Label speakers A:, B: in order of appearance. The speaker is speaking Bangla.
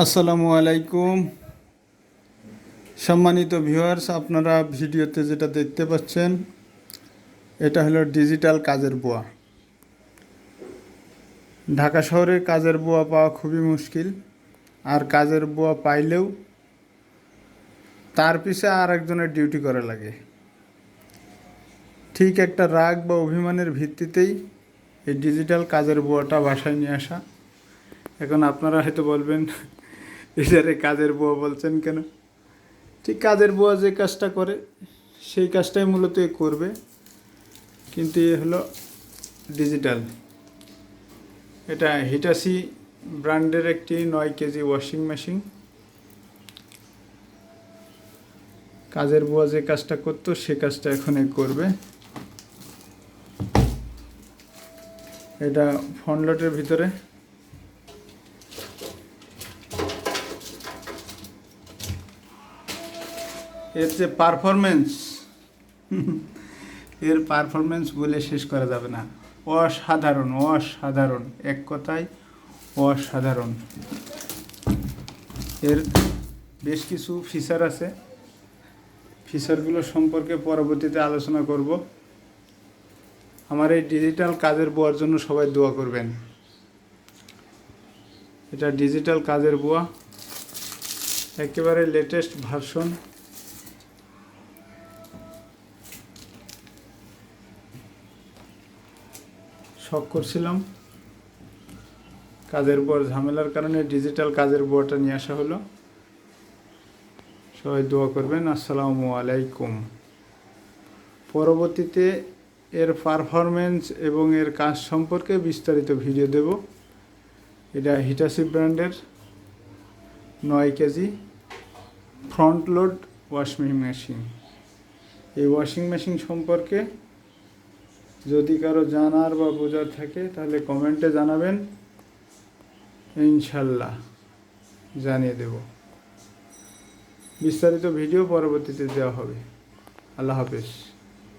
A: আসসালামু আলাইকুম সম্মানিত ভিউয়ার্স, আপনারা ভিডিওতে যেটা দেখতে পাচ্ছেন এটা হলো ডিজিটাল কাজের বুয়া। ঢাকা শহরে কাজের বুয়া পাওয়া খুবই মুশকিল, আর কাজের বুয়া পাইলেও তার পিছে আর একজনের ডিউটি করা লাগে। ঠিক একটা রাগ বা অভিমানের ভিত্তিতেই এই ডিজিটাল কাজের বুয়াটা বাসায় নিয়ে আসা। এখন আপনারা হয়তো বলবেন, এটারে কাজের বুয়া বলছেন কেন? ঠিক কাজের বুয়া যে কাজটা করে সেই কাজটাই মূলত এ করবে, কিন্তু এ হলো ডিজিটাল। এটা হিটাচি ব্র্যান্ডের একটি 9 কেজি ওয়াশিং মেশিন। কাজের বুয়া যে কাজটা করতো সে কাজটা এখন এ করবে। এটা ফ্রন্ট লোডের ভিতরে এর যে পারফরমেন্স, এর পারফরমেন্স বলে শেষ করা যাবে না। অসাধারণ, অসাধারণ, এক কথায় অসাধারণ। এর বেশ কিছু ফিচার আছে, ফিচারগুলো সম্পর্কে পরবর্তীতে আলোচনা করব। আমার এই ডিজিটাল কাজের বুয়ার জন্য সবাই দোয়া করবেন। এটা ডিজিটাল কাজের বুয়া, একেবারে লেটেস্ট ভার্সন। শখ করছিলাম, কাজের বুয়ার ঝামেলার কারণে ডিজিটাল কাজের বুয়াটা নিয়ে আসা হলো। সবাই দোয়া করবেন। আসসালামু আলাইকুম। পরবর্তীতে এর পারফরমেন্স এবং এর কাজ সম্পর্কে বিস্তারিত ভিডিও দেব। এটা হিটাচি ব্র্যান্ডের 9 KG front load washing machine. এই ওয়াশিং মেশিন সম্পর্কে যদি কারো জানার বা বোঝার থাকে তাহলে কমেন্টে জানাবেন, ইনশাল্লাহ জানিয়ে দেব। বিস্তারিত ভিডিও পরবর্তীতে দেওয়া হবে। আল্লাহ হাফেজ।